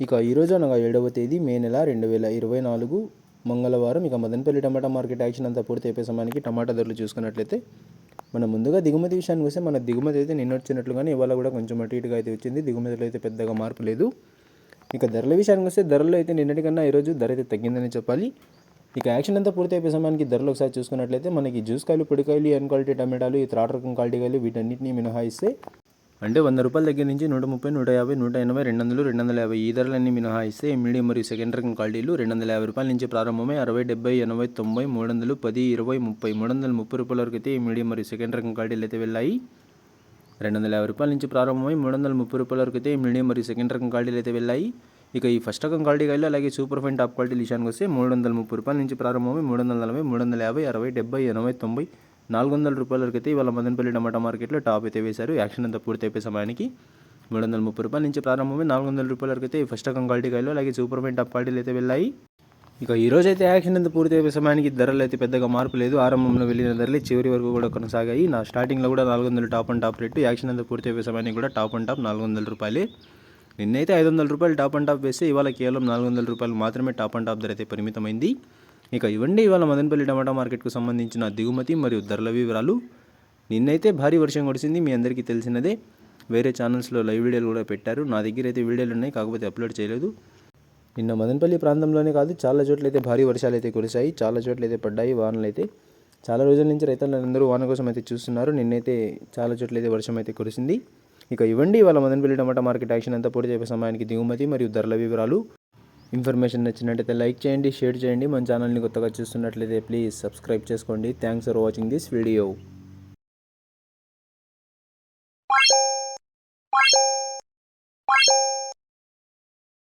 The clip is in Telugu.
ఇక ఈరోజు అనగా 7వ తేదీ మే నెల 2024 మంగళవారం. ఇక మదనపల్లి టమాటా మార్కెట్ యాక్షన్ అంతా పూర్తి అయిపోయే సమయానికి టమాటా ధరలు చూసుకున్నట్లయితే మనం ముందుగా దిగుమతి విషయానికి వస్తే మన దిగుమతి అయితే నిన్న వచ్చినట్లుగానే ఇవాళ కూడా కొంచెం అటు ఇటుగా అయితే వచ్చింది. దిగుమతిలో అయితే పెద్దగా మార్పు లేదు. ఇక ధరల విషయానికి వస్తే ధరలు అయితే నిన్నటికన్నా ఈరోజు ధర అయితే తగ్గిందని చెప్పాలి. ఇక యాక్షన్ అంతా పూర్తి అయిపోయే సమయానికి ధరలు ఒకసారి చూసుకున్నట్లయితే మనకి జ్యూస్ కాయలు, పొడికాయలు, ఎన్ క్వాలిటీ టమాటాలు, ఈ త్రాట రకం క్వాలిటీ కాయలు వీటన్నిటిని మినహాయిస్తే అంటే 100 రూపాయల దగ్గర నుంచి 130, 150, 180, 200, 250 ఈ ధరలన్నీ మినహాయిస్తే మీడియం మరియు సెకండ్ రకం క్వాలిటీలు 250 రూపాయల నుంచి ప్రారంభమై 60, 70, 80, 90, 300, 10, 20, 30, 330 రూపాయల వరకు అయితే మీడియం మరియు సెకండ్ రకం క్వాలిటీలు అయితే వెళ్ళాయి. 250 రూపాయల నుంచి ప్రారంభమై 330 రూపాయల వరకు అయితే మీడియం మరియు సెకండ్ రకం క్వాలిటీలు అయితే వెళ్ళాయి. ఇక ఈ ఫస్ట్ రకం క్వాలిటీ కాయలు అలాగే సూపర్ ఫైన్ టాప్ క్వాలిటీ విషయానికి వస్తే 330 రూపాయల నుంచి ప్రారంభమై 340, 350, 60, 70, 80, 90, 400 రూపాయల వరకు అయితే ఇవాళ మదనపల్లి టమాటా మార్కెట్లో టాప్ అయితే వేశారు. యాక్షన్ అంతా పూర్తి అయిపోయే సమయానికి 330 రూపాయల నుంచి ప్రారంభమై 400 రూపాయల వరకు అయితే ఫస్ట్ రకం క్వాలిటీ కాయలు అలాగే సూపర్ ఫైన్ టాప్ క్వాలిటీలు అయితే వెళ్ళాయి. ఇక ఈరోజు అయితే యాక్షన్ అంతా పూర్తి అయిపోయే సమయానికి ధరలు అయితే పెద్దగా మార్పు లేదు. ఆరంభంలో వెళ్ళిన ధరలే చివరి వరకు కూడా కొనసాగాయి. స్టార్టింగ్లో కూడా 400 top and top rate. Action అంతా పూర్తి అయిపోయే సమయానికి కూడా టాప్ అండ్ టాప్ 400 రూపాయలే. నిన్నైతే 500 రూపాయలు టాప్ అండ్ టాప్ వేస్తే ఇవాళ కేవలం 400 రూపాయలు మాత్రమే టాప్ అండ్ టాప్ ధర అయితే పరిమితమైంది. ఇక ఇవ్వండి ఇవాళ మదనపల్లి టమాటా మార్కెట్కు సంబంధించిన దిగుమతి మరియు ధరల వివరాలు. నిన్నైతే భారీ వర్షం కురిసింది, మీ అందరికీ తెలిసినదే. వేరే ఛానల్స్లో లైవ్ వీడియోలు కూడా పెట్టారు. నా దగ్గర అయితే వీడియోలు ఉన్నాయి, కాకపోతే అప్లోడ్ చేయలేదు. నిన్న మదనపల్లి ప్రాంతంలోనే కాదు చాలా చోట్ల అయితే భారీ వర్షాలు అయితే కురిశాయి. చాలా చోట్ల అయితే పడ్డాయి వానలు అయితే. చాలా రోజుల నుంచి రైతులందరూ వాన కోసం అయితే చూస్తున్నారు. నిన్నైతే చాలా చోట్ల అయితే వర్షం అయితే కురిసింది. ఇక ఇవ్వండి ఇవాళ మదనపల్లి టమాటా మార్కెట్ యాక్షన్ అంతా పూర్తి అయిపోయే సమయానికి దిగుమతి మరియు ధరల వివరాలు. ఇన్ఫర్మేషన్ నచ్చినట్లయితే లైక్ చేయండి, షేర్ చేయండి. మన ఛానల్ని కొత్తగా చూస్తున్నట్లయితే ప్లీజ్ సబ్స్క్రైబ్ చేసుకోండి. Thanks for watching this video.